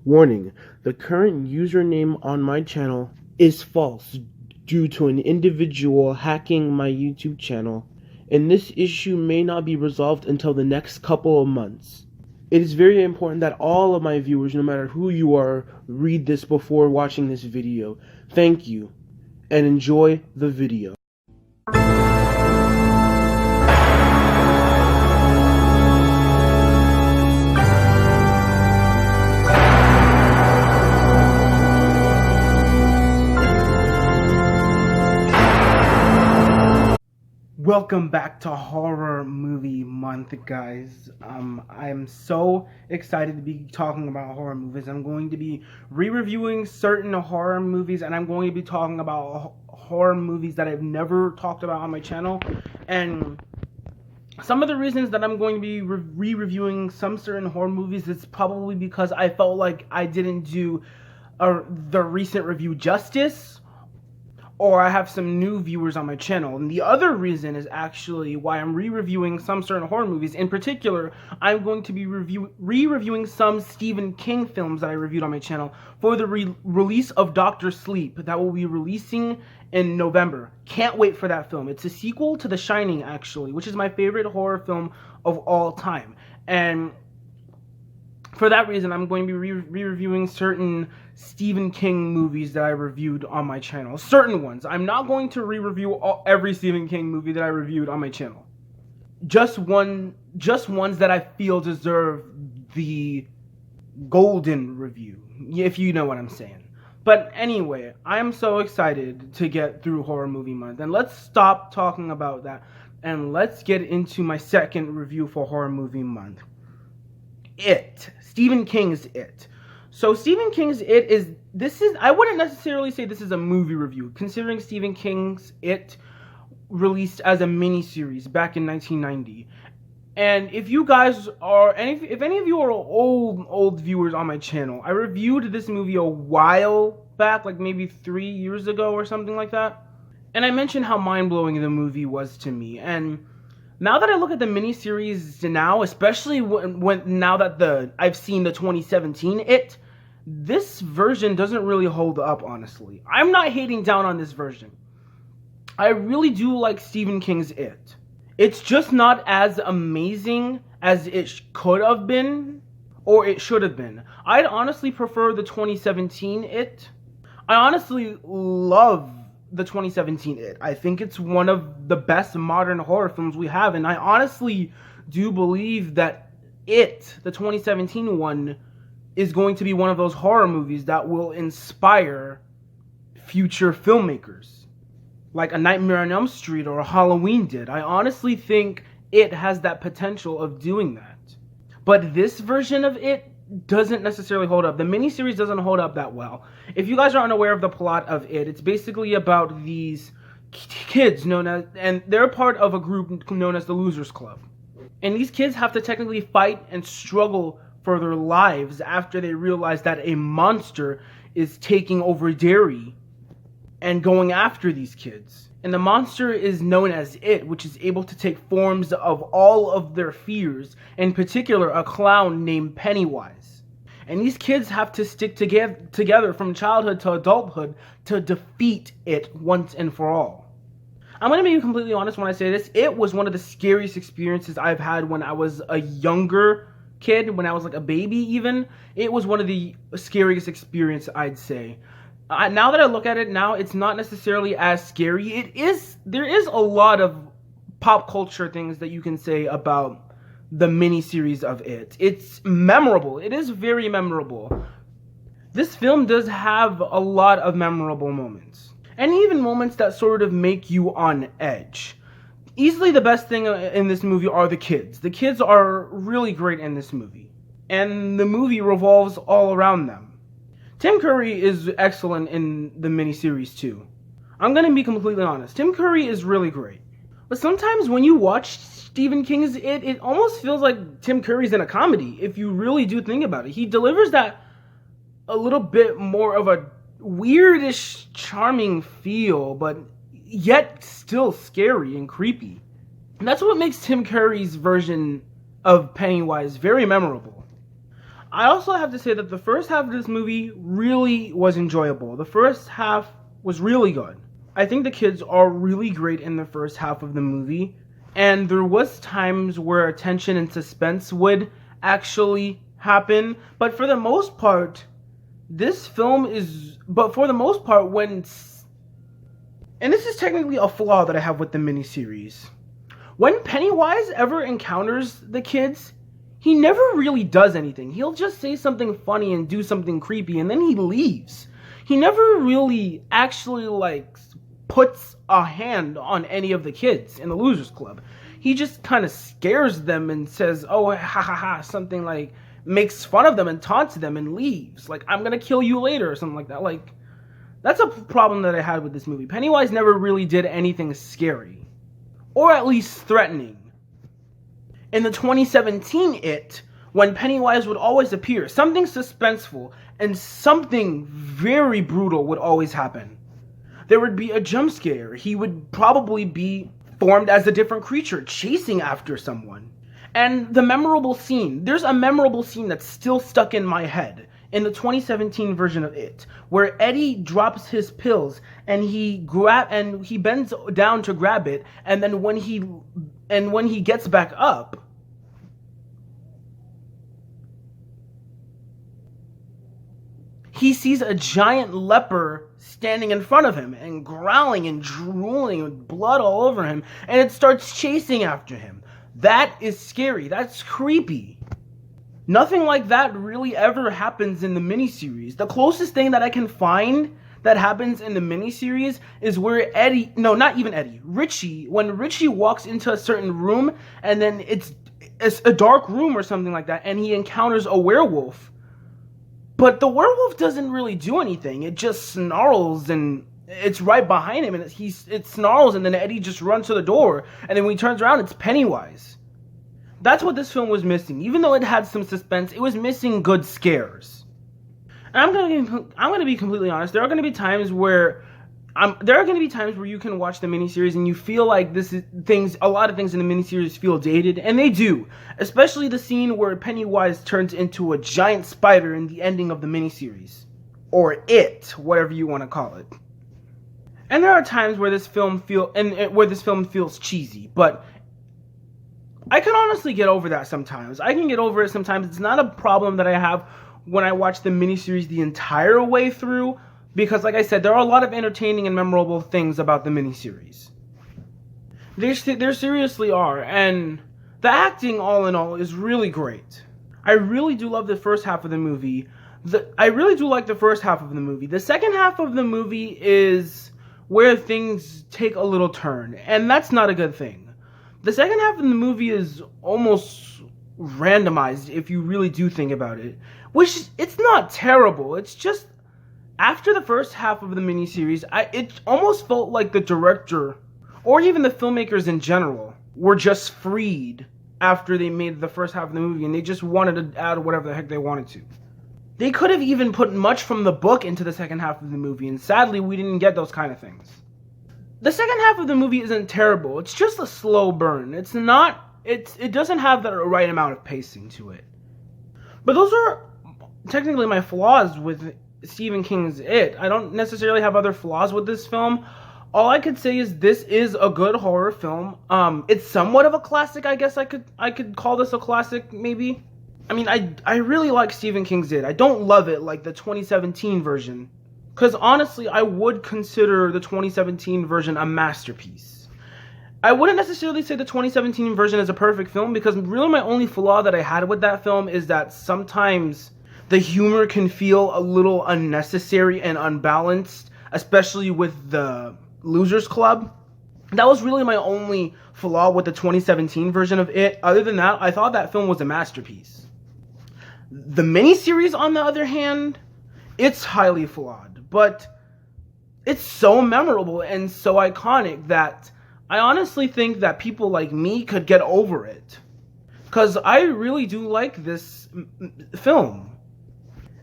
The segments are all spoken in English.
Warning, the current username on my channel is false due to an individual hacking my YouTube channel, and this issue may not be resolved until the next couple of months. It is very important that all of my viewers, no matter who you are, read this before watching this video. Thank you, and enjoy the video. Welcome back to Horror Movie Month, guys. I am so excited to be talking about horror movies. I'm going to be re-reviewing certain horror movies, and I'm going to be talking about horror movies that I've never talked about on my channel. And some of the reasons that I'm going to be re-reviewing some certain horror movies is probably because I felt like I didn't do the recent review justice, or I have some new viewers on my channel. And the other reason is actually why I'm re-reviewing some certain horror movies. In particular, I'm going to be re-reviewing some Stephen King films that I reviewed on my channel for the release of Dr. Sleep that will be releasing in November. Can't wait for that film. It's a sequel to The Shining, actually, which is my favorite horror film of all time. And for that reason, I'm going to be re-reviewing certain Stephen King movies that I reviewed on my channel. Certain ones. I'm not going to re-review every Stephen King movie that I reviewed on my channel. Just ones that I feel deserve the golden review, if you know what I'm saying. But anyway, I am so excited to get through Horror Movie Month. And let's stop talking about that, and let's get into my second review for Horror Movie Month. It. Stephen King's It. So Stephen King's It I wouldn't necessarily say this is a movie review, considering Stephen King's It released as a miniseries back in 1990. And if you guys are, if any of you are old viewers on my channel, I reviewed this movie a while back, like maybe 3 years ago or something like that. And I mentioned how mind-blowing the movie was to me. And now that I look at the miniseries now, especially now that I've seen the 2017 It, this version doesn't really hold up, honestly. I'm not hating down on this version. I really do like Stephen King's It. It's just not as amazing as it could have been, or it should have been. I'd honestly prefer the 2017 It. I honestly love the 2017 It. I think it's one of the best modern horror films we have, and I honestly do believe that It, the 2017 one, is going to be one of those horror movies that will inspire future filmmakers, like A Nightmare on Elm Street or Halloween did. I honestly think It has that potential of doing that. But this version of It doesn't necessarily hold up. The miniseries doesn't hold up that well. If you guys are unaware of the plot of It, it's basically about these kids and they're part of a group known as the Losers Club. And these kids have to technically fight and struggle for their lives after they realize that a monster is taking over Derry and going after these kids. And the monster is known as It, which is able to take forms of all of their fears, in particular a clown named Pennywise. And these kids have to stick together from childhood to adulthood to defeat It once and for all. I'm going to be completely honest when I say this. It was one of the scariest experiences I've had when I was a younger kid, when I was like a baby even. It was one of the scariest experiences, I'd say. Now that I look at it now, it's not necessarily as scary. There is a lot of pop culture things that you can say about the miniseries of It. It's memorable. It is very memorable. This film does have a lot of memorable moments, and even moments that sort of make you on edge. Easily the best thing in this movie are the kids. The kids are really great in this movie, and the movie revolves all around them. Tim Curry is excellent in the miniseries too. I'm going to be completely honest. Tim Curry is really great. But sometimes when you watch Stephen King's it almost feels like Tim Curry's in a comedy, if you really do think about it. He delivers that a little bit more of a weirdish, charming feel, but yet still scary and creepy. And that's what makes Tim Curry's version of Pennywise very memorable. I also have to say that the first half of this movie really was enjoyable. The first half was really good. I think the kids are really great in the first half of the movie, and there was times where tension and suspense would actually happen, but for the most part, when, and this is technically a flaw that I have with the miniseries. When Pennywise ever encounters the kids, he never really does anything. He'll just say something funny and do something creepy, and then he leaves. He never really actually, puts a hand on any of the kids in the Losers Club. He just kind of scares them and says, oh, ha ha ha, something like, makes fun of them and taunts them and leaves. Like, I'm gonna kill you later, or something like that. Like, that's a problem that I had with this movie. Pennywise never really did anything scary. Or at least threatening. In the 2017 It, when Pennywise would always appear, something suspenseful and something very brutal would always happen. There would be a jump scare. He would probably be formed as a different creature, chasing after someone. And there's a memorable scene that's still stuck in my head in the 2017 version of It, where Eddie drops his pills and he bends down to grab it, and then when he gets back up, he sees a giant leper standing in front of him and growling and drooling with blood all over him, and it starts chasing after him. That is scary. That's creepy. Nothing like that really ever happens in the miniseries. The closest thing that I can find that happens in the miniseries is where Richie, when Richie walks into a certain room, and then it's a dark room or something like that, and he encounters a werewolf. But the werewolf doesn't really do anything. It just snarls, and it's right behind him, and it snarls, and then Eddie just runs to the door, and then when he turns around, it's Pennywise. That's what this film was missing. Even though it had some suspense, it was missing good scares. And I'm gonna be completely honest. There are gonna be times where you can watch the miniseries and you feel like a lot of things in the miniseries feel dated, and they do. Especially the scene where Pennywise turns into a giant spider in the ending of the miniseries, or It, whatever you want to call it. And there are times where this film feels cheesy, but I can honestly get over that sometimes. I can get over it sometimes. It's not a problem that I have when I watch the miniseries the entire way through, because like I said, there are a lot of entertaining and memorable things about the miniseries. There seriously are, and the acting, all in all, is really great. I really do love the first half of the movie. I really do like the first half of the movie. The second half of the movie is where things take a little turn, and that's not a good thing. The second half of the movie is almost randomized if you really do think about it, which it's not terrible. It's just after the first half of the miniseries, it almost felt like the director, or even the filmmakers in general, were just freed after they made the first half of the movie, and they just wanted to add whatever the heck they wanted to. They could have even put much from the book into the second half of the movie, and sadly, we didn't get those kind of things. The second half of the movie isn't terrible. It's just a slow burn. It doesn't have the right amount of pacing to it. But those are technically my flaws with Stephen King's It. I don't necessarily have other flaws with this film. All I could say is this is a good horror film. It's somewhat of a classic, I guess I could call this a classic, maybe. I mean, I really like Stephen King's It. I don't love it like the 2017 version. Because honestly, I would consider the 2017 version a masterpiece. I wouldn't necessarily say the 2017 version is a perfect film, because really my only flaw that I had with that film is that sometimes the humor can feel a little unnecessary and unbalanced, especially with the Losers Club. That was really my only flaw with the 2017 version of It. Other than that, I thought that film was a masterpiece. The miniseries, on the other hand, it's highly flawed, but it's so memorable and so iconic that I honestly think that people like me could get over it. Because I really do like this film.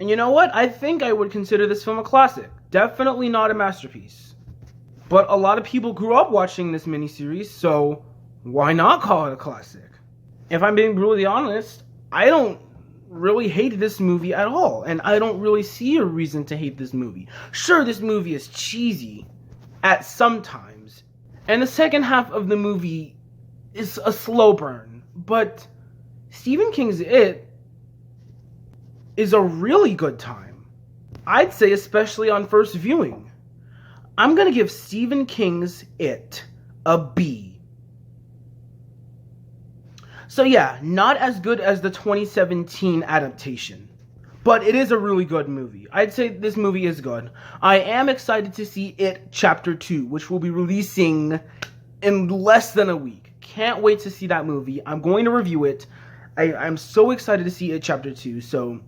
And you know what? I think I would consider this film a classic. Definitely not a masterpiece. But a lot of people grew up watching this miniseries, so why not call it a classic? If I'm being brutally honest, I don't really hate this movie at all, and I don't really see a reason to hate this movie. Sure, this movie is cheesy at some times, and the second half of the movie is a slow burn, but Stephen King's It is a really good time. I'd say especially on first viewing. I'm gonna give Stephen King's It a B. So yeah, not as good as the 2017 adaptation, but it is a really good movie. I'd say this movie is good. I am excited to see It Chapter 2, which will be releasing in less than a week. Can't wait to see that movie. I'm going to review it. I'm so excited to see It Chapter 2, so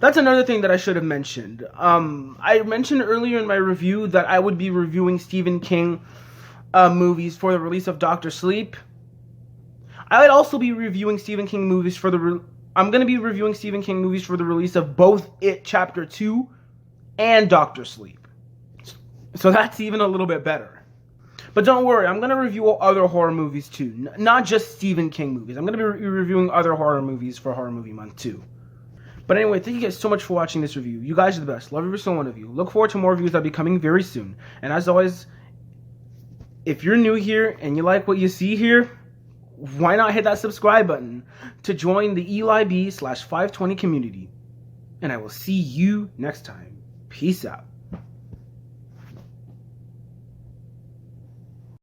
that's another thing that I should have mentioned. I mentioned earlier in my review that I would be reviewing Stephen King movies for the release of Dr. Sleep. I would also be reviewing Stephen King movies for I'm going to be reviewing Stephen King movies for the release of both It Chapter 2 and Dr. Sleep. So that's even a little bit better. But don't worry, I'm going to review other horror movies too. Not just Stephen King movies. I'm going to be reviewing other horror movies for Horror Movie Month too. But anyway, thank you guys so much for watching this review. You guys are the best. Love every single one of you. Look forward to more reviews that'll be coming very soon. And as always, if you're new here and you like what you see here, why not hit that subscribe button to join the EliB/520 community. And I will see you next time. Peace out.